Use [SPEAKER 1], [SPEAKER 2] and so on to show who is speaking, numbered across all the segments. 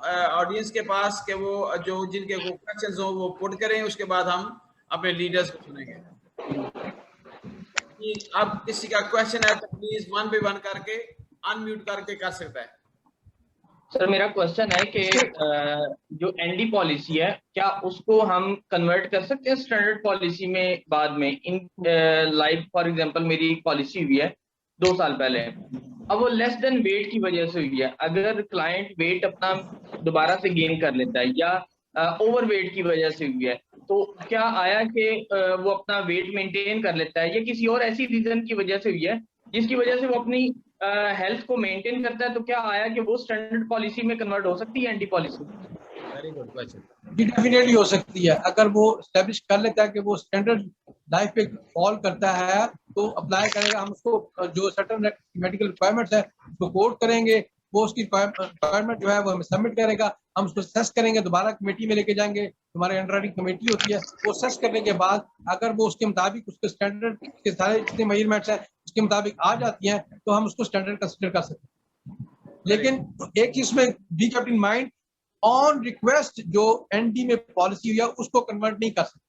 [SPEAKER 1] Audience के पास कि वो जो जिनके क्वेश्चंस हो वो पुट करें, उसके बाद हम अपने लीडर्स को सुनेंगे। अब किसी का क्वेश्चन है तो प्लीज 1 by 1 करके अनम्यूट करके कर सकता है।
[SPEAKER 2] सर मेरा क्वेश्चन है कि जो एनडी पॉलिसी है क्या उसको हम कन्वर्ट कर सकते हैं स्टैंडर्ड पॉलिसी में बाद में? इन लाइक फॉर एग्जांपल मेरी पॉलिसी हुई है 2 साल पहले, अब वो लेस देन वेट की वजह से हुई है। अगर क्लाइंट वेट अपना दोबारा से गेन कर लेता है या ओवर वेट की वजह से हुई है, तो क्या आया कि वो अपना वेट मेंटेन कर लेता है, या किसी और ऐसी रीजन की वजह से हुई है जिसकी वजह से वो अपनी हेल्थ को मेंटेन करता है, तो क्या आया कि वो स्टैंडर्ड पॉलिसी में कन्वर्ट हो सकती है anti policy?
[SPEAKER 1] Very good question.
[SPEAKER 3] Definitely हो सकती है। अगर वो एस्टेब्लिश कर लेता है कि वो स्टैंडर्ड लाइफ पे फॉल करता है तो अप्लाई करेगा, हम उसको जो सर्टेन मेडिकल रिक्वायरमेंट्स है उसको कोट करेंगे, वो उसकी रिक्वायरमेंट जो है वो हमें सबमिट करेगा, हम उसको सेस करेंगे, दोबारा कमेटी में लेके जाएंगे, हमारे अंडरराइटिंग कमेटी होती है, वो सेस करने के बाद अगर वो उसके मुताबिक उसके स्टैंडर्ड के सारे जितने मेजरमेंट्स हैं उसके मुताबिक आ जाती हैं तो हम उसको स्टैंडर्ड कंसिडर कर सकते हैं। लेकिन एक चीज में be keep in mind, on request जो एनडी में पॉलिसी हुई है उसको कन्वर्ट नहीं कर सकते।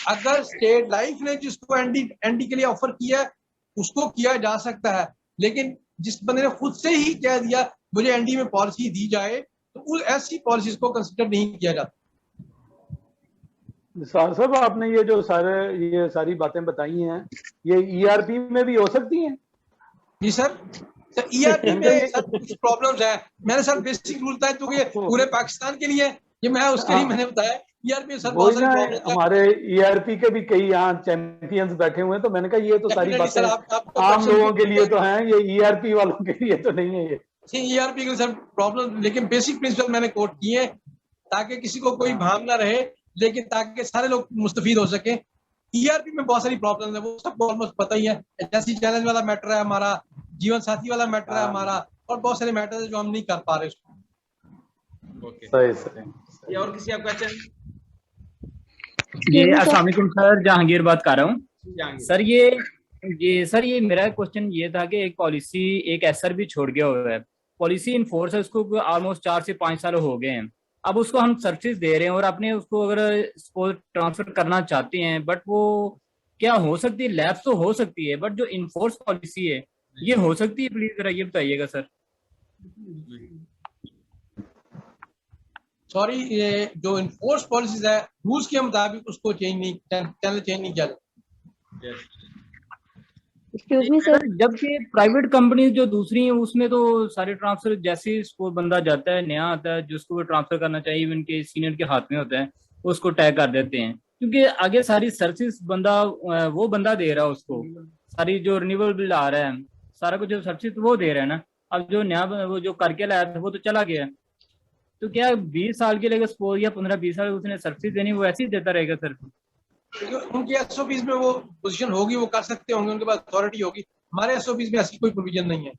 [SPEAKER 3] अगर स्टेट लाइफ ने जिसको एनडी के लिए ऑफर किया है उसको किया जा सकता है, लेकिन जिस बंदे ने खुद से ही कह दिया मुझे एनडी में पॉलिसी दी जाए तो उस ऐसी पॉलिसीज को कंसिडर नहीं किया जाता।
[SPEAKER 4] निसार साहब आपने ये सारी बातें बताई हैं, ये ईआरपी में भी हो सकती हैं?
[SPEAKER 3] जी सर, ईआरपी में सर कुछ प्रॉब्लम्स है। मैंने सर बेसिक रूल बताया क्योंकि ये पूरे पाकिस्तान के लिए ये मैं उसके लिए मैंने बताया। ईआरपी सर बहुत सारी प्रॉब्लम्स है।
[SPEAKER 4] हमारे ईआरपी के भी कई यहाँ चैंपियंस बैठे हुए हैं, तो मैंने कहा ये तो सारी बातें आम लोगों के लिए तो हैं, ये ईआरपी वालों के लिए तो नहीं है। ये
[SPEAKER 3] ईआरपी के सर प्रॉब्लम, लेकिन बेसिक प्रिंसिपल मैंने कोट किए ताकि किसी को कोई भाव ना रहे, लेकिन ताकि सारे लोग मुस्तफीद हो सके। ईआरपी में बहुत सारी प्रॉब्लम है, वो सबको ऑलमोस्ट पता ही है। जैसी चैलेंज वाला मैटर है हमारा, जीवन साथी वाला मैटर है हमारा, और बहुत सारे मैटर है जो हम नहीं कर पा रहे उसको।
[SPEAKER 1] सही। और किसी का क्वेश्चन?
[SPEAKER 5] ये अस्सलाम वालेकुम सर, जहांगीर बात कर रहा हूँ सर। ये मेरा क्वेश्चन ये था कि एक पॉलिसी एक एसआर भी छोड़ गया हुआ है, पॉलिसी इनफोर्स है, उसको ऑलमोस्ट 4 से 5 साल हो गए हैं। अब उसको हम सर्विस दे रहे हैं और अपने उसको अगर ट्रांसफर करना चाहते हैं, बट वो क्या हो सकती है? लैप्स तो हो सकती है, बट जो इनफोर्स पॉलिसी है ये हो सकती है? प्लीज जरा ये बताइएगा सर।
[SPEAKER 3] सॉरी, ये जो इनफोर्स पॉलिसीज है रूल्स के मुताबिक उसको चेंज नहीं किया जाता।
[SPEAKER 5] एक्सक्यूज मी सर, जबकि प्राइवेट कंपनी जो दूसरी हैं उसमें तो सारे ट्रांसफर जैसे वो बंदा जाता है नया आता है जिसको वो ट्रांसफर करना चाहिए, इवन के सीनियर के हाथ में होता है, उसको टैग कर देते हैं, क्योंकि आगे सारी सर्विस वो बंदा दे रहा है उसको, सारी जो रिन्यूएबल बिल आ रहा है सारा कुछ जो सर्विस वो दे रहा है ना। अब जो नया वो जो करके लाया था वो तो चला गया, तो क्या 20 साल के लिए सपोज या 15-20 साल उसने सर्विस देनी, वो ऐसे ही देता रहेगा सर?
[SPEAKER 3] उनके एसओपीज में वो पोजीशन होगी, वो कर सकते होंगे, उनके पास अथॉरिटी होगी। हमारे एसओपीज में ऐसी कोई प्रोविजन नहीं है।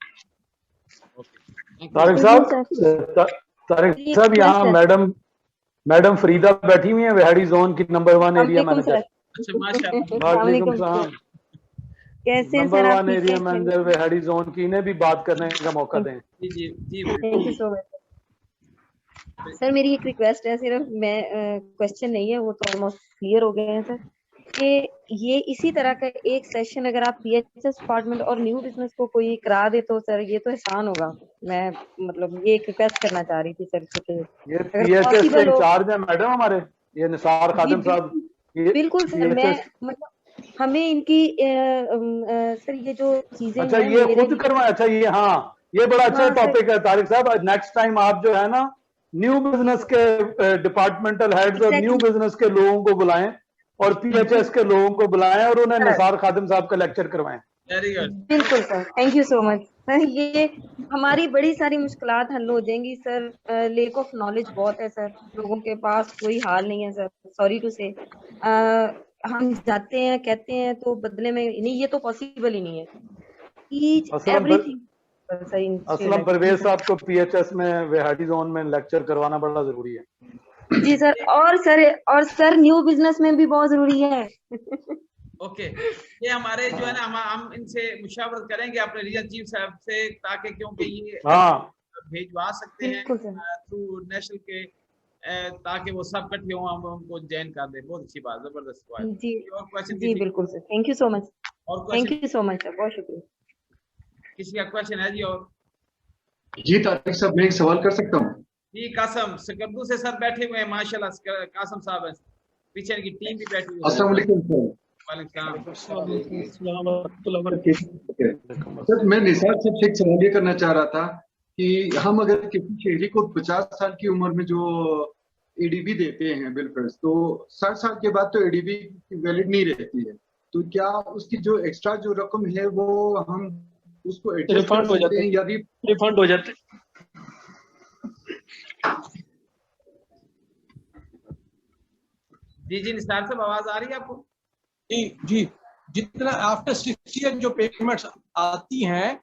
[SPEAKER 4] तारिक साहब यहाँ मैडम फरीदा बैठी हुई है, वेहाड़ी जोन की नंबर 1 एरिया मैनेजर।
[SPEAKER 1] अच्छा माशाल्लाह,
[SPEAKER 4] कैसे number 1 area manager Vehari zone की, इन्हें भी बात करने का मौका दें।
[SPEAKER 1] जी
[SPEAKER 6] thank you so much sir. मेरी एक रिक्वेस्ट है, सिर्फ मैं क्वेश्चन नहीं है, वो तो ऑलमोस्ट क्लियर हो गए हैं सर, कि ये इसी तरह का एक सेशन अगर आप पीएचएस डिपार्टमेंट और न्यू बिजनेस को कोई करा दे तो सर ये तो एहसान होगा। मैं मतलब ये एक रिक्वेस्ट करना चाह रही थी सर कि
[SPEAKER 4] ये पीएचएस के इंचार्ज है मैडम हमारे, ये निसार खादिम साहब।
[SPEAKER 6] बिल्कुल सर, मैं मतलब हमें इनकी सर ये जो चीजें
[SPEAKER 4] अच्छा ये खुद करवाए। अच्छा ये हाँ, ये बड़ा अच्छा टॉपिक है तारिक साहब। नेक्स्ट टाइम आप जो है ना न्यू बिजनेस के डिपार्टमेंटल हेड्स और न्यू बिजनेस के लोगों को बुलाएं और पीएचएस के लोगों को बुलाएं और उन्हें निसार खादिम साहब का लेक्चर करवाएं।
[SPEAKER 1] वेरी गुड,
[SPEAKER 6] बिल्कुल sir, thank you so much sir. ये हमारी बड़ी सारी मुश्किलात हल हो जाएंगी सर। लेक ऑफ नॉलेज बहुत है सर, लोगों के पास कोई हाल नहीं है सर, सॉरी टू से। हम जाते हैं कहते हैं तो बदले में नहीं, ये तो पॉसिबल ही नहीं है। ईच एवरीथिंग
[SPEAKER 4] असलम परवेज साहब को पीएचएस में वेहाड़ी जोन में लेक्चर करवाना बड़ा जरूरी है।
[SPEAKER 6] जी सर, और सर न्यू बिजनेस में भी बहुत जरूरी है।
[SPEAKER 1] ओके, ये हमारे जो है ना हम इनसे मुशावरत करेंगे अपने रीजन चीफ साहब से, ताकि क्योंकि ये भेजवा सकते हैं
[SPEAKER 6] बिल्कुल सर।
[SPEAKER 1] थ्रू नेशनल के ताकि वो सब इकट्ठे हों, हम उनको ज्वाइन कर दें। बहुत अच्छी बात, जबरदस्त बात।
[SPEAKER 6] जी
[SPEAKER 1] और क्वेश्चन
[SPEAKER 6] जी बिल्कुल sir, thank you so much,
[SPEAKER 1] और
[SPEAKER 6] thank
[SPEAKER 1] question
[SPEAKER 6] you so much sir, बहुत शुक्रिया।
[SPEAKER 1] किसी का क्वेश्चन है जी? और
[SPEAKER 7] जी तारिक साहब, मैं एक सवाल कर सकता हूँ?
[SPEAKER 1] जी कासम सकरदू से सर बैठे हुए हैं माशाल्लाह, कासम साहब हैं, पीछे की टीम भी बैठी हुई है।
[SPEAKER 7] अस्सलाम वालेकुम सर।
[SPEAKER 1] वालेकुम सलाम।
[SPEAKER 7] सर मैं निसार साहब से एक सवाल ये करना चाह रहा था कि हम अगर किसी शहरी को 50 साल की उम्र में जो एडीबी देते हैं बिलफर्ज, तो 60 साल के बाद तो एडीबी वैलिड नहीं रहती है, तो क्या उसकी जो एक्स्ट्रा जो रकम है वो हम उसको एडजस्ट कर सकते हैं या
[SPEAKER 8] रिफंड हो जाते?
[SPEAKER 1] जी जी निसार साहब, आवाज आ रही है आपको?
[SPEAKER 3] जी जी, जितना आफ्टर 6 ईयर जो पेमेंट्स आती हैं,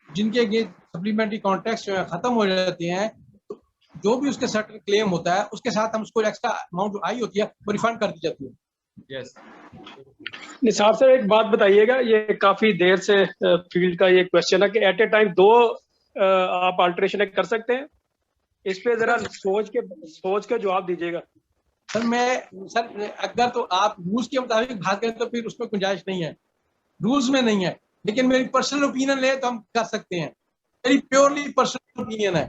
[SPEAKER 3] जिनके ये सप्लीमेंट्री कॉन्ट्रैक्ट्स जो है खत्म हो जाते हैं, तो जो भी उसके सर्टेन क्लेम होता है उसके साथ हम उसको एक्स्ट्रा अमाउंट जो आई होती है वो रिफंड कर दी जाती है।
[SPEAKER 1] यस
[SPEAKER 8] निसार सर एक बात बताइएगा, ये काफी देर से फील्ड का ये क्वेश्चन है कि एट ए टाइम 2 आप अल्टरेशन कर सकते हैं? इस पे जरा सोच के जवाब दीजिएगा।
[SPEAKER 3] सर अगर तो आप रूल्स के मुताबिक बात करें तो फिर उसमें गुंजाइश नहीं है, रूल्स में नहीं है, लेकिन मेरी पर्सनल ओपिनियन ले तो हम कर सकते हैं, मेरी प्योरली पर्सनल ओपिनियन है।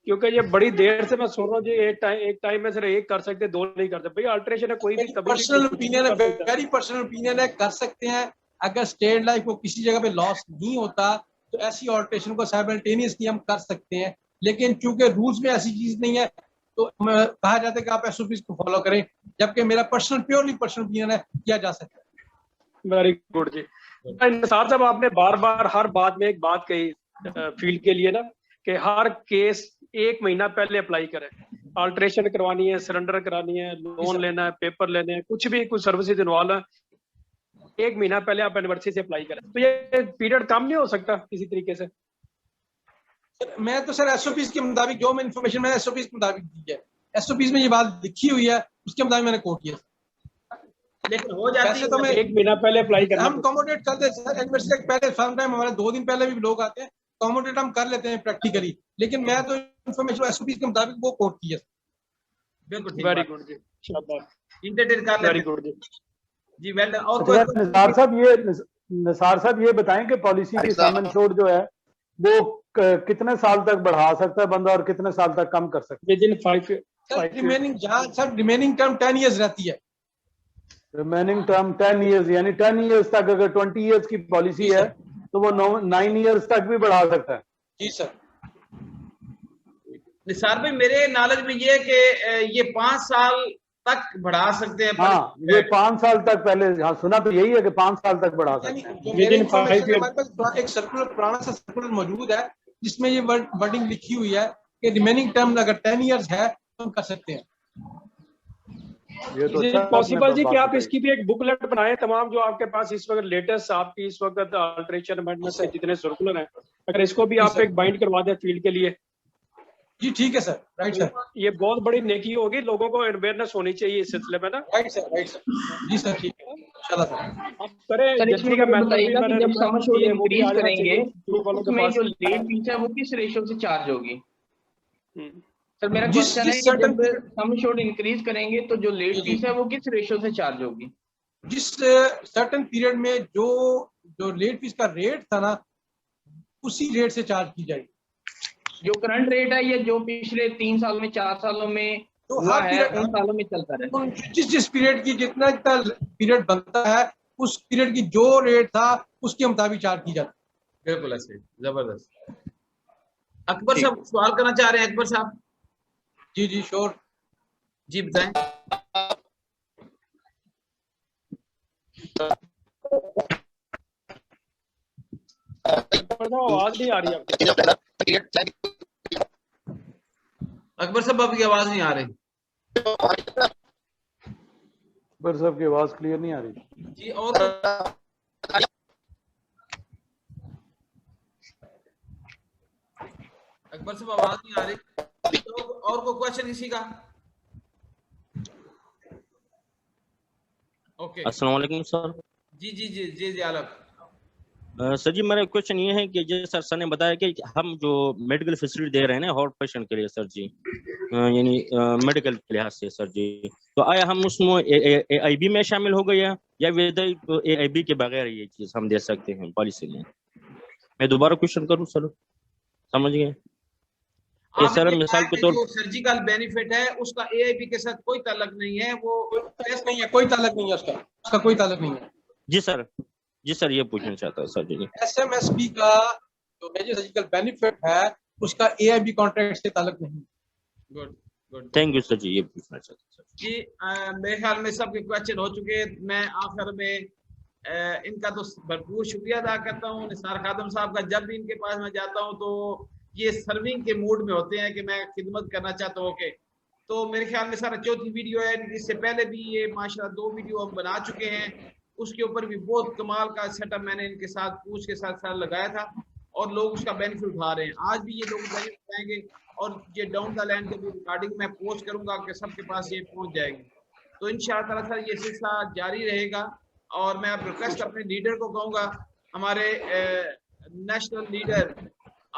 [SPEAKER 8] क्योंकि ये बड़ी देर से मैं सुन रहा हूँ जी, एक टाइम में सिर्फ एक कर सकते, 2 नहीं कर सकते। भैया अल्टरेशन है कोई भी कभी
[SPEAKER 3] पर्सनल ओपिनियन है, वेरी पर्सनल ओपिनियन है, कर सकते हैं। अगर स्टेट लाइफ को किसी जगह पे लॉस नहीं होता तो ऐसी ऑल्टरेशन को साइमल्टेनियसली हम कर सकते हैं, लेकिन चूंकि रूल्स में ऐसी चीज नहीं है तो कहा जाता है कि आप एसओपीज को फॉलो करें, जबकि मेरा प्योरली पर्सनल ओपिनियन है, किया जा सकता है।
[SPEAKER 8] वेरी गुड जी। निसार साहब आपने बार बार हर बात में एक बात कही फील्ड के लिए ना, कि हर केस 1 महीना पहले अप्लाई करें, अल्टरेशन करवानी है, सरेंडर करानी है, लोन लेना है, पेपर लेने हैं, कुछ भी कुछ सर्विसेज इन्वॉल्व है, 1 महीना पहले आप यूनिवर्सिटी से अप्लाई करें। तो ये पीरियड कम नहीं हो सकता किसी तरीके से?
[SPEAKER 3] मैं तो सर एसओपीज के मुताबिक जो मैं इन्फॉर्मेशन मैंने एसओपीज के मुताबिक दी है, एसओपीज में ये बात लिखी हुई है, उसके मुताबिक मैंने कोट किया।
[SPEAKER 1] लेकिन हो जाती है
[SPEAKER 3] तो मैं
[SPEAKER 8] 1 महीना पहले अप्लाई करना,
[SPEAKER 3] हम अकोमोडेट कर देते हैं यूनिवर्सिटी से पहले, सम टाइम हमारे 2 दिन पहले भी लोग आते हैं, अकोमोडेट हम कर लेते हैं प्रैक्टिकली, लेकिन मैं तो इन्फॉर्मेशन एसओपीज के मुताबिक वो कोट किया।
[SPEAKER 1] बिल्कुल
[SPEAKER 8] वेरी गुड जी, शाबाश,
[SPEAKER 1] इंटरटेन कर
[SPEAKER 8] वेरी
[SPEAKER 1] लेते
[SPEAKER 8] गुड
[SPEAKER 1] जी, वेल डन। और
[SPEAKER 4] निसार साहब ये बताएं कि पॉलिसी की सम इंश्योर्ड जो है वो कितने साल तक बढ़ा सकता है बंदा और कितने साल तक कम कर सकता है?
[SPEAKER 8] With in 5
[SPEAKER 3] remaining term 10 years रहती है।
[SPEAKER 4] रिमेनिंग टर्म 10 इयर्स, यानी 10 इयर्स तक, अगर 20 इयर्स की पॉलिसी है तो वो 9 इयर्स तक भी बढ़ा सकता है।
[SPEAKER 3] जी सर।
[SPEAKER 1] निसार भाई, मेरे नॉलेज में ये कि ये 5 साल तक बढ़ा सकते हैं।
[SPEAKER 4] हाँ, ये 5 साल तक, पहले हाँ सुना तो यही है कि 5 साल तक बढ़ा सकते हैं।
[SPEAKER 3] हमारे पास एक सर्कुलर, पुराना सा सर्कुलर मौजूद है जिसमें ये वर्डिंग लिखी हुई है कि रिमेनिंग टर्म अगर 10 इयर्स है तो हम कर सकते हैं।
[SPEAKER 4] ये तो
[SPEAKER 8] पॉसिबल जी कि आप इसकी भी एक बुकलेट बनाएं, तमाम जो आपके पास इस वक्त लेटेस्ट आपकी इस वक्त अल्टरेशन अमेंडमेंट के जितने सर्कुलर हैं, अगर इसको भी आप एक बाइंड करवा दें फील्ड के लिए।
[SPEAKER 3] जी ठीक है सर, राइट सर,
[SPEAKER 8] ये बहुत बड़ी नेकी होगी, लोगों को अवेयरनेस होनी चाहिए इस सिलसिले में ना।
[SPEAKER 3] राइट सर, जी सर, ठीक है इंशाल्लाह सर।
[SPEAKER 8] आप करें
[SPEAKER 2] सर इसमें ये बताइएगा कि जब सम एश्योर्ड इंक्रीज करेंगे तो
[SPEAKER 8] तो
[SPEAKER 2] उसमें जो लेट फीस है वो किस रेशियो से चार्ज होगी? सर मेरा क्वेश्चन है कि जब सम एश्योर्ड इंक्रीज करेंगे तो जो लेट फीस है वो किस रेशियो से चार्ज होगी?
[SPEAKER 3] जिस सर्टेन पीरियड में जो लेट फीस का रेट था ना, उसी रेट से चार्ज की जाएगी।
[SPEAKER 2] जो करंट रेट है या जो पिछले 3 साल में 4 सालों में
[SPEAKER 3] तो
[SPEAKER 2] हुआ
[SPEAKER 3] हर
[SPEAKER 2] है
[SPEAKER 3] पीरियड
[SPEAKER 2] उन सालों में चलता रहे?
[SPEAKER 3] जिस पीरियड की जितना पीरियड बनता है उस पीरियड की जो रेट था उसके मुताबिक चार्ज की जाती है।
[SPEAKER 1] बिल्कुल ऐसे, जबरदस्त। अकबर साहब सवाल करना चाह रहे हैं? अकबर साहब।
[SPEAKER 3] जी जी श्योर,
[SPEAKER 1] जी बताएं।
[SPEAKER 8] आवाज नहीं आ रही आपकी।
[SPEAKER 1] अकबर साहब आपकी आवाज नहीं आ रही।
[SPEAKER 4] अकबर साहब की आवाज क्लियर नहीं आ रही
[SPEAKER 1] जी। और अकबर साहब आवाज नहीं आ रही, तो और कोई क्वेश्चन इसी का? ओके,
[SPEAKER 9] अस्सलाम वालेकुम सर।
[SPEAKER 1] जी जी जी जी जी आलम।
[SPEAKER 9] सर जी मेरा क्वेश्चन ये है कि जैसा सर ने बताया कि हम जो मेडिकल फैसिलिटी दे रहे हैं ना हार्ट पेशेंट के लिए सर जी, यानी मेडिकल के लिहाज से सर जी, तो आया हम उसमें AIB में शामिल हो गया या विदाउट AIB के बगैर ये चीज हम दे सकते हैं पॉलिसी में? मैं दोबारा क्वेश्चन करूं सर, समझ गए? सर मिसाल के तौर
[SPEAKER 1] जो सर्जिकल बेनिफिट है उसका AIB के साथ कोई ताल्लुक नहीं है, वो
[SPEAKER 3] नहीं है, कोई ताल्लुक नहीं है उसका कोई ताल्लुक नहीं है।
[SPEAKER 9] जी सर ये पूछना चाहता हूँ सर जी।
[SPEAKER 3] SMSP का जो मेजर सर्जिकल बेनिफिट है उसका AIB कॉन्ट्रैक्ट से ताल्लुक नहीं।
[SPEAKER 1] गुड
[SPEAKER 9] थैंक यू सर जी, ये पूछना चाहता हूँ सर
[SPEAKER 1] जी। मेरे ख्याल में सबके क्वेश्चन हो चुके हैं। मैं आखिर में इनका तो भरपूर शुक्रिया अदा करता हूँ निसार खादम साहब का। जब भी इनके पास मैं जाता हूँ तो ये सर्विंग के मूड में होते हैं कि मैं खिदमत करना चाहता हूँ। ओके, तो मेरे ख्याल में सारा चौथी वीडियो है। इससे पहले भी ये माशाल्लाह 2 वीडियो हम बना चुके हैं, उसके ऊपर भी बहुत कमाल का सेटअप मैंने इनके साथ पूछ के साथ लगाया था और लोग उसका बेनिफिट उठा रहे हैं। आज भी ये लोग बेनिफिट उठाएंगे और ये डाउन द लाइन की रिकॉर्डिंग मैं पोस्ट करूंगा कि सबके पास ये पहुंच जाएगी। तो इंशाअल्लाह ताला ये सिलसिला जारी रहेगा। और मैं रिक्वेस्ट अपने लीडर को कहूँगा, हमारे नेशनल लीडर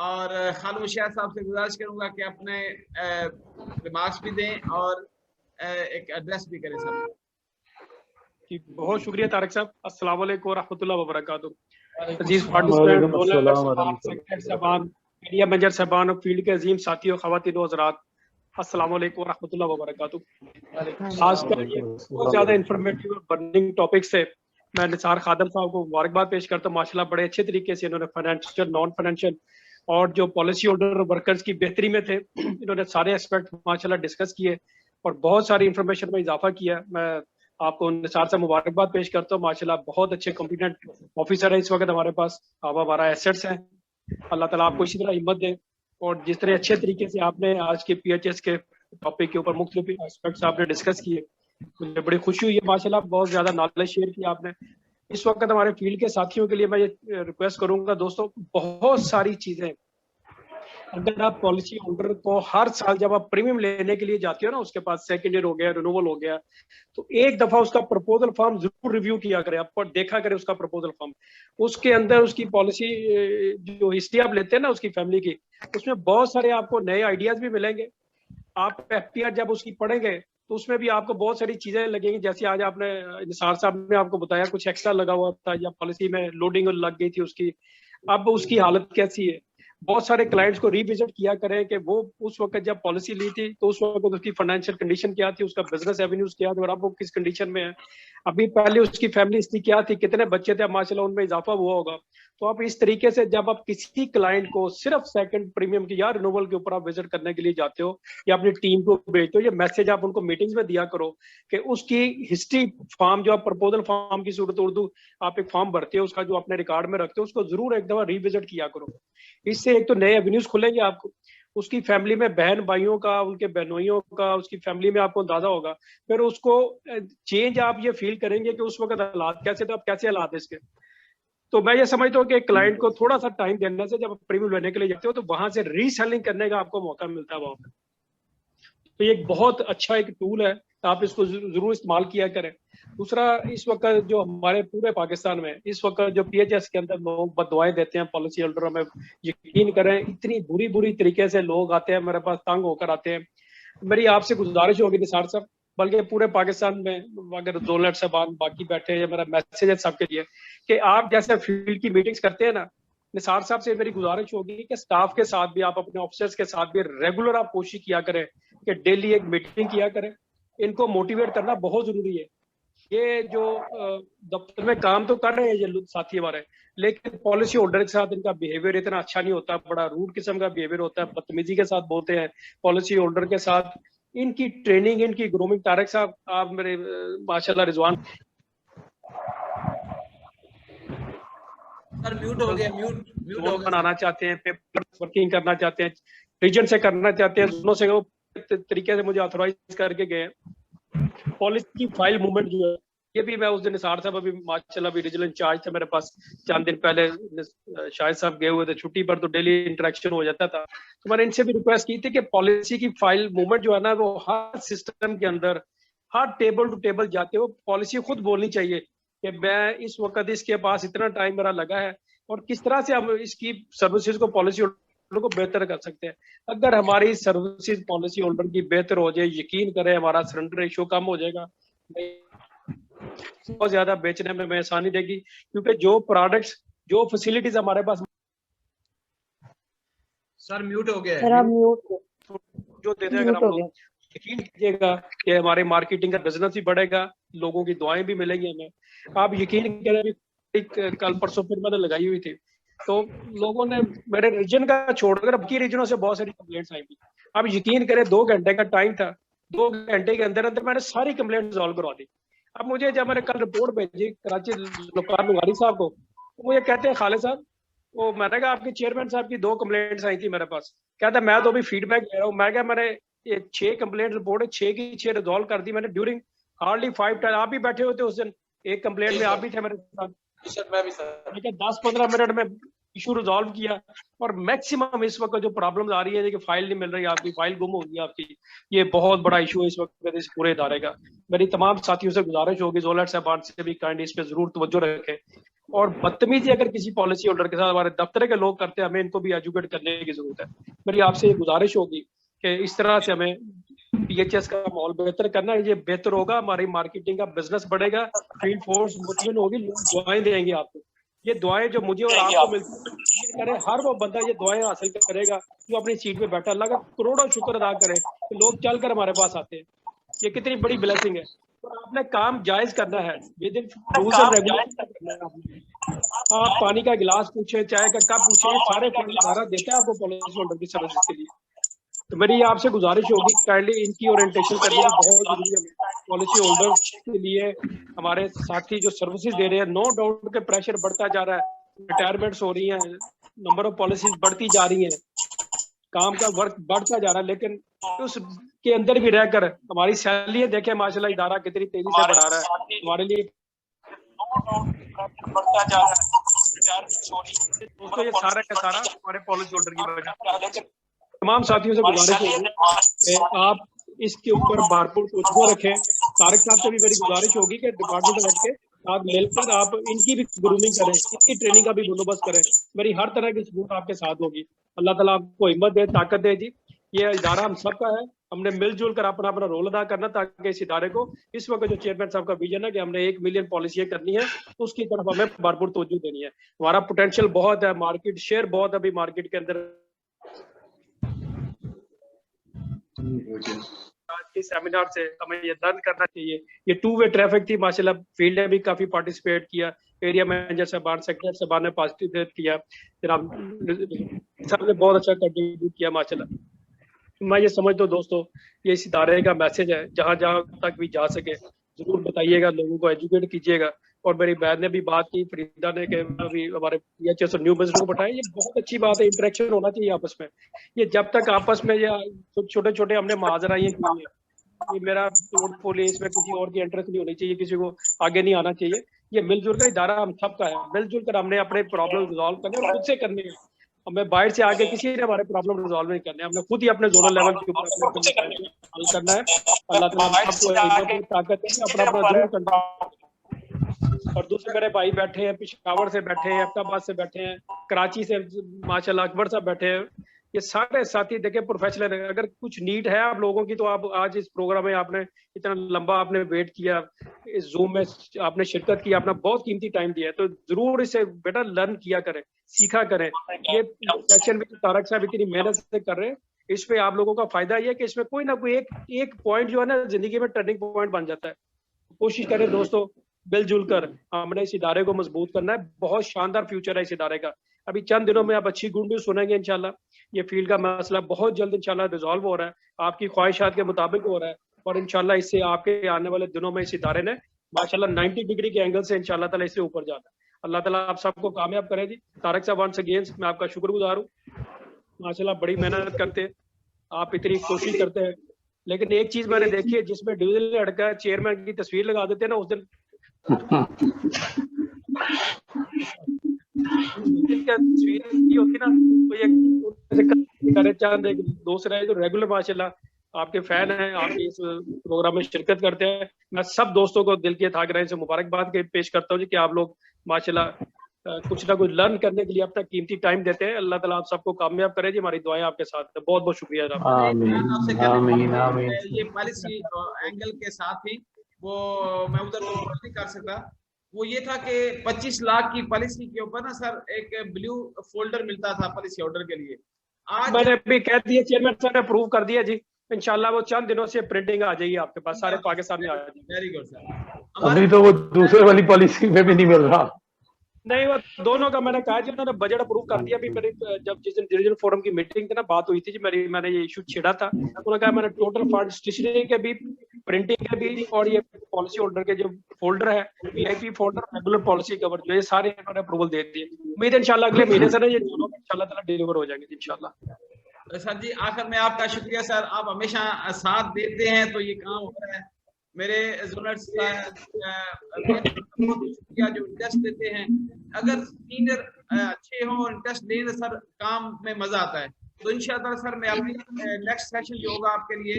[SPEAKER 1] और खालू शाह साहब से गुजारिश करूंगा कि अपने रिमार्क्स भी दें और एक एड्रेस भी करें सब।
[SPEAKER 8] बहुत शुक्रिया तारिक साहब। अस्सलाम वालेकुम व रहमतुल्लाहि व बरकातुहू। अजीज
[SPEAKER 4] वालेकुम
[SPEAKER 8] पार्टिसिपेंट,
[SPEAKER 4] अस्सलाम व रहमतुल्लाह,
[SPEAKER 8] सेक्रेटरी साहबान, मीडिया मैनेजर साहबान और फील्ड के अजीम साथियों, ख़वातीन व हज़रात, अस्सलाम वालेकुम व रहमतुल्लाहि व बरकातुहू। आज का ये बहुत ज़्यादा इंफॉर्मेटिव और बर्निंग टॉपिक से मैं निसार खादम साहब को मुबारकबाद पेश करता हूँ। माशाल्लाह बड़े अच्छे तरीके से इन्होंने फाइनेंशियल, नॉन फाइनेंशियल और जो पॉलिसी होल्डर वर्कर्स की बेहतरी में थे, इन्होंने सारे एस्पेक्ट माशाल्लाह डिस्कस किए और बहुत सारी इंफॉर्मेशन में इजाफा किया। मैं आपको निसार से मुबारकबाद पेश करता हूँ। माशाल्लाह बहुत अच्छे कॉम्पिटेंट ऑफिसर है इस वक्त हमारे पास, अब हमारा एसेट्स हैं। अल्लाह ताला आपको इसी तरह हिम्मत दे। और जिस तरह अच्छे तरीके से आपने आज के PHS के टॉपिक के ऊपर मुख्तलिफ एस्पेक्ट्स आपने डिस्कस किए, मुझे बड़ी खुशी हुई है। माशाल्लाह बहुत ज्यादा नॉलेज शेयर किया आपने। इस वक्त हमारे फील्ड के साथियों के लिए मैं ये रिक्वेस्ट करूंगा दोस्तों, बहुत सारी चीजें अगर आप पॉलिसी होल्डर को हर साल जब आप प्रीमियम लेने के लिए जाते हो ना, उसके पास सेकेंड ईयर हो गया, रिन्यूअल हो गया, तो एक दफा उसका प्रपोजल फॉर्म जरूर रिव्यू किया करें, आप देखा करें उसका प्रपोजल फॉर्म। उसके अंदर उसकी पॉलिसी जो हिस्ट्री आप लेते हैं ना उसकी फैमिली की, उसमें बहुत सारे आपको नए आइडियाज भी मिलेंगे। आप FPR जब उसकी पढ़ेंगे तो उसमें भी आपको बहुत सारी चीजें लगेंगी। जैसे आज आपने निसार साहब ने आपको बताया कुछ एक्स्ट्रा लगा हुआ था या पॉलिसी में लोडिंग लग गई थी उसकी, अब उसकी हालत कैसी है। बहुत सारे क्लाइंट्स को रिविजिट किया करें कि वो उस वक्त जब पॉलिसी ली थी तो उस वक्त उसकी फाइनेंशियल कंडीशन क्या थी, उसका बिजनेस एवेन्यूज क्या थे और अब वो किस कंडीशन में है, अभी पहले उसकी फैमिली हिस्ट्री क्या थी, कितने बच्चे थे, माशाल्लाह उनमें इजाफा हुआ होगा। तो आप इस तरीके से जब आप किसी क्लाइंट को सिर्फ सेकंड प्रीमियम की या रिन्यूअल के ऊपर आप विजिट करने के लिए जाते हो या अपनी टीम को भेजते हो, ये मैसेज आप उनको मीटिंग्स में दिया करो कि उसकी हिस्ट्री फॉर्म जो आप प्रपोजल फॉर्म की सूरत उर्दू आप एक फॉर्म भरते हो, उसका जो अपने रिकॉर्ड में रखते हो उसको जरूर एक दफा रिविजिट किया करो। इससे एक तो नए एवेन्यूज खुलेंगे आपको, उसकी फैमिली में बहन भाइयों का, उनके बहनोइयों का, उसकी फैमिली में आपको अंदाजा होगा, फिर उसको चेंज आप ये फील करेंगे कि उस वक्त हालात कैसे थे, अब कैसे हालात है इसके। तो मैं ये समझता हूँ कि क्लाइंट को थोड़ा सा टाइम देने से जब प्रीमियम लेने के लिए जाते हो तो वहां से रीसेलिंग करने का आपको मौका मिलता है वहां पर। तो ये एक बहुत अच्छा एक टूल है, आप इसको जरूर इस्तेमाल किया करें। दूसरा, इस वक्त जो हमारे पूरे पाकिस्तान में इस वक्त जो PHS के अंदर लोग बददुआएं देते हैं पॉलिसी होल्डरों में, यकीन करें इतनी बुरी बुरी तरीके से लोग आते हैं मेरे पास, तंग होकर आते हैं। मेरी आपसे गुजारिश होगी निसार साहब, बल्कि पूरे पाकिस्तान में अगर जोनलेट साहब बाकी बैठे हैं, मेरा मैसेज है सबके लिए कि आप जैसे फील्ड की मीटिंग्स करते हैं ना, निसार साहब से मेरी गुजारिश होगी कि स्टाफ के साथ भी आप अपने ऑफिसर्स के साथ भी रेगुलर आप कोशिश किया करें कि डेली एक मीटिंग किया करें। इनको मोटिवेट करना बहुत जरूरी है। ये जो दफ्तर में काम तो कर रहे हैं ये साथी हमारे, लेकिन पॉलिसी होल्डर के साथ इनका बिहेवियर इतना अच्छा नहीं होता, बड़ा रूड किस्म का बिहेवियर होता है, बदतमीजी के साथ बोलते हैं पॉलिसी होल्डर के साथ। इनकी ट्रेनिंग, इनकी ग्रूमिंग, तारिक साहब आप मेरे माशाल्लाह रिजवान
[SPEAKER 1] सर म्यूट हो गया, म्यूट हो गया।
[SPEAKER 8] बनाना चाहते हैं, पेपर वर्किंग करना चाहते हैं, रीजन से करना चाहते हैं, दोनों से वो तरीके से मुझे ऑथराइज करके गए। पॉलिसी की फाइल मूवमेंट जो है ये भी मैं उस दिन निसार साहब अभी माशाल्लाह भी रीजनल इंचार्ज थे मेरे पास, चंद दिन पहले शाहिद साहब गए हुए थे छुट्टी पर, तो डेली इंटरेक्शन हो जाता था। तो मैंने इनसे भी रिक्वेस्ट की थी कि पॉलिसी की फाइल मूवमेंट जो है ना वो हर सिस्टम के अंदर, हर टेबल टू टेबल जाके वो पॉलिसी खुद बोलनी चाहिए कि मैं इस वक्त इसके पास इतना टाइम मेरा लगा है, और किस तरह से हम इसकी सर्विसेज को, पॉलिसी होल्डर को बेहतर कर सकते हैं। अगर हमारी सर्विसेज पॉलिसी होल्डर की बेहतर हो जाए, यकीन करें हमारा सरेंडर रेशियो कम हो जाएगा, बहुत ज्यादा बेचने में हमें आसानी देगी, क्योंकि जो प्रोडक्ट्स, जो फैसिलिटीज हमारे पास
[SPEAKER 1] सर म्यूट हो गया
[SPEAKER 6] सर
[SPEAKER 1] है।
[SPEAKER 6] आप म्यूट
[SPEAKER 8] जो देते हैं, अगर हम लोग यकीन कीजिएगा कि हमारे मार्केटिंग का बिजनेस भी बढ़ेगा, लोगों की दुआएं भी मिलेंगी हमें। आप यकीन करें, एक कल परसों फिर मैंने लगाई हुई थी, तो लोगों ने मेरे रीजन का छोड़कर बाकी रीजनों से बहुत सारी कंप्लेंट्स आई थी। आप यकीन करें 2 घंटे का टाइम था, 2 घंटे के अंदर अंदर मैंने सारी कंप्लेंट सॉल्व करवा दी। अब मुझे जब मैंने कल रिपोर्ट भेजी कराची लोकार लुगारी साहब को, तो मुझे कहते हैं खालिद साहब, वो मैंने कहा आपके चेयरमैन साहब की 2 कंप्लेंट्स आई थी मेरे पास। कहता मैं तो अभी फीडबैक ले रहा हूँ। मैं क्या, मैंने ये 6 कंप्लेंट रिपोर्ट है, 6 की 6 रिजॉल्व कर दी मैंने ड्यूरिंग हार्डली 5 टाइम। आप भी बैठे होते उस दिन, एक कंप्लेंट में आप भी थे मेरे साथ।
[SPEAKER 3] मैं भी सर
[SPEAKER 8] 10-15 मिनट में इशू रिजॉल्व किया। और मैक्सिमम इस वक्त जो प्रॉब्लम्स आ रही है कि फाइल नहीं मिल रही, आपकी फाइल गुम हो गई आपकी, ये बहुत बड़ा इशू है इस वक्त इस पूरे इदारे का। मेरी तमाम साथियों से गुजारिश होगी, जोलट साहब से भी काइंड इस पे जरूर तवज्जो रखें। और बदतमीजी अगर किसी पॉलिसी होल्डर के साथ हमारे दफ्तर के लोग करते हैं, हमें इनको भी एजुकेट करने की जरूरत है। मेरी आपसे ये गुजारिश होगी कि इस तरह से हमें PHS का माहौल बेहतर करना है। ये बेहतर होगा, हमारी मार्केटिंग का बिजनेस बढ़ेगा, फील्ड फोर्स मुतमिन होगी, लोग दुआएं देंगे आपको। ये दुआएं जो मुझे और आपको मिलती है, हर वो बंदा ये दुआएं हासिल करेगा जो अपनी सीट पे बैठा। अल्लाह का करोड़ों शुक्र अदा करे कि लोग चलकर हमारे पास आते हैं। ये कितनी बड़ी ब्लेसिंग है। और आपने काम जायज करना है, with in rules and regulation करना है आपने। आप पानी का गिलास पूछे, चाय का कप पूछे, सारे इदारा देता है आपको पॉलिसी होल्डर की सर्विस के लिए। तो मेरी आपसे गुजारिश होगी काइंडली इनकी ओरिएंटेशन करने की बहुत जरूरी है पॉलिसी होल्डर के लिए। हमारे साथी जो सर्विसेज दे रहे हैं, नो डाउट के प्रेशर बढ़ता जा रहा है, रिटायरमेंट्स हो रही हैं, नंबर ऑफ पॉलिसीज बढ़ती जा रही हैं, काम का वर्क बढ़ता जा रहा है, लेकिन उसके अंदर भी रहकर हमारी सैलरी देखें माशाल्लाह इदारा कितनी तेजी से बढ़ा रहा है हमारे लिए। बढ़ता जा रहा है दोस्तों, ये सारा का सारा हमारे पॉलिसी होल्डर की वजह से। तमाम साथियों से गुजारिश होगी आप इसके ऊपर भरपूर तवज्जो रखें। तारिक साहब से भी मेरी गुजारिश होगी कि डिपार्टमेंट बैठ के आप मिलकर आप इनकी भी ग्रूमिंग करें, इनकी ट्रेनिंग का भी बंदोबस्त करें। मेरी हर तरह की सपोर्ट आपके साथ होगी। अल्लाह ताला आपको हिम्मत दे, ताकत दे जी। ये इदारा हम सबका है, हमने मिलजुल कर अपना अपना रोल अदा करना, ताकि इस इदारे को, इस वक्त जो चेयरमैन साहब का विजन है कि हमने 1 मिलियन पॉलिसियां करनी है, उसकी तरफ हमें भरपूर तवज्जो देनी है। हमारा पोटेंशियल बहुत है, मार्केट शेयर बहुत अभी मार्केट के अंदर। आज के सेमिनार से हमें ये लर्न करना चाहिए। ये 2 वे ट्रैफिक थी माशाल्लाह, फील्ड ने भी काफी पार्टिसिपेट किया, एरिया मैनेजर साहबान, सेक्रेटरी साहबान ने पार्टिसिपेट किया, जनाब सबने बहुत अच्छा कंट्रीब्यूट किया माशाल्लाह। मैं ये समझता हूँ दोस्तों, ये इस इदारे का मैसेज है, जहाँ जहाँ तक भी जा सके जरूर बताइएगा, लोगों को एजुकेट कीजिएगा। और मेरी बहन ने भी बात की, फरीदा ने, कि अभी हमारे PHS और न्यू बिजनेस को बढ़ाएं। ये बहुत अच्छी बात है, इंटरेक्शन होना चाहिए आपस में। ये जब तक आपस में या छोटे छोटे हमने मुहावराएं की हैं, ये मेरा पोर्टफोलियो, इसमें किसी और की इंटरेस्ट नहीं होनी चाहिए, किसी को आगे नहीं आना चाहिए। ये मिलजुल कर इदारा हम सबका है, मिलजुल कर हमने अपने प्रॉब्लम रिजॉल्व करने और खुद से करने हैं। हमें बाहर से आगे किसी ने हमारे प्रॉब्लम रिजॉल्व नहीं करने, हमने खुद ही अपने जोनल लेवल के ऊपर हल करना है। अल्लाह ताला सबको ताकत है, अपना अपना जरूर करना। और दूसरे मेरे भाई बैठे हैं, पेशावर से बैठे हैं, अहमदाबाद से बैठे हैं, कराची से माशाल्लाह अकबर साहब बैठे हैं। ये सारे साथी देखे प्रोफेशनल है। अगर कुछ नीड है आप लोगों की, तो आप आज इस प्रोग्राम में आपने इतना लंबा आपने वेट किया, इस जूम में आपने शिरकत की, आपने बहुत कीमती टाइम दिया है, तो जरूर इसे बेटा लर्न किया करें, सीखा करें। ये सेशन में तारक साहब इतनी मेहनत से कर रहे हैं, इस पे आप लोगों का फायदा ये है कि इसमें कोई ना कोई एक पॉइंट जो है ना जिंदगी में टर्निंग पॉइंट बन जाता है। कोशिश करें दोस्तों, मिलजुल कर हमने इस इदारे को मजबूत करना है। बहुत शानदार फ्यूचर है इस इदारे का। अभी चंद दिनों में आप अच्छी गुड न्यूज सुनेंगे इंशाल्लाह। ये फील्ड का मसला बहुत जल्द इंशाल्लाह रिजॉल्व हो रहा है, आपकी ख्वाहिशात के मुताबिक हो रहा है, और इंशाल्लाह इससे आपके आने वाले दिनों में इस इदारे ने माशाल्लाह 90 डिग्री के एंगल से इंशाल्लाह ताला इससे ऊपर जाना है। अल्लाह ताला आप सबको कामयाब करे जी। तारक साहब वंस अगेन मैं आपका शुक्रगुजार हूँ, माशाल्लाह बड़ी मेहनत करते हैं आप, इतनी कोशिश करते हैं। लेकिन एक चीज मैंने देखी है, जिसमें डिवीजन लड़का चेयरमैन की तस्वीर लगा देते हैं ना, उस दिन तस्वीर होती ना, तो ये चंद एक दूसरे जो रेगुलर माशाल्लाह आपके फैन हैं, आपके इस प्रोग्राम में शिरकत करते हैं। मैं सब दोस्तों को दिल की थाक रहे से मुबारकबाद पेश करता हूँ जी कि आप लोग माशाल्लाह कुछ ना कुछ लर्न करने के लिए अपना कीमती टाइम देते हैं। अल्लाह ताला आप सबको कामयाब करे जी, हमारी दुआएं आपके साथ है। बहुत बहुत शुक्रिया जनाब।
[SPEAKER 1] ये पॉलिसी एंगल के साथ ही वो मैं उधर तो नहीं कर सकता, वो ये था कि 25 लाख की पॉलिसी के ऊपर ना सर एक ब्लू फोल्डर मिलता था पॉलिसी ऑर्डर के लिए। आज
[SPEAKER 8] मैंने अभी कह दिया, चेयरमैन साहब ने अप्रूव कर दिया जी, इंशाल्लाह वो चंद दिनों से प्रिंटिंग आ जाएगी आपके पास, सारे पाकिस्तान में आ जाएगी।
[SPEAKER 1] Very good sir.
[SPEAKER 4] अभी तो वो दूसरे वाली पॉलिसी में भी नहीं मिल रहा।
[SPEAKER 8] नहीं, वो दोनों का मैंने कहा जी, उन्होंने बजट अप्रूव कर दिया। अभी मेरी जब जिस दिन डिवीजन फोरम की मीटिंग थी ना, बात हुई थी जी, मैंने ये इशू छेड़ा था। उन्होंने कहा मैंने टोटल फंड स्टेशनरी के भी, प्रिंटिंग के भी, और ये पॉलिसी होल्डर के जो फोल्डर है, VIP folder, regular policy cover, जो ये सारे इन्होंने अप्रूवल दे दिए। उम्मीद है इंशाल्लाह अगले महीने से ना ये दोनों इंशाल्लाह ताला डिलीवर हो जाएंगे इंशाल्लाह।
[SPEAKER 1] सर जी आखिर में आपका शुक्रिया सर, आप हमेशा साथ देते हैं तो ये काम हो रहा है। मेरे जोनर्स का शुक्रिया जो इंटरेस्ट देते हैं। अगर सीनियर अच्छे हों और इंटरेस्ट दें तो सर काम में मजा आता है। तो इंशाल्लाह सर मैं अपनी नेक्स्ट सेशन जो होगा आपके लिए,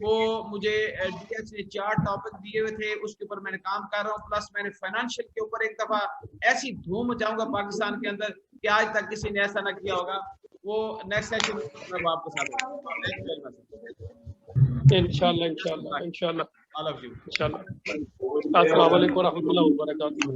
[SPEAKER 1] वो मुझे डीएच ने 4 टॉपिक दिए हुए थे, उसके ऊपर मैंने काम कर रहा हूँ। प्लस मैंने फाइनेंशियल के ऊपर एक दफा ऐसी धूम मचाऊंगा पाकिस्तान के अंदर कि आज तक किसी ने ऐसा ना किया होगा। वो नेक्स्ट सेशन में आपके साथ
[SPEAKER 8] इंशाल्लाह इंशाल्लाह इंशाल्लाह इंशाल्लाह। अस्सलाम वालेकुम व रहमतुल्लाहि व बरकातहू।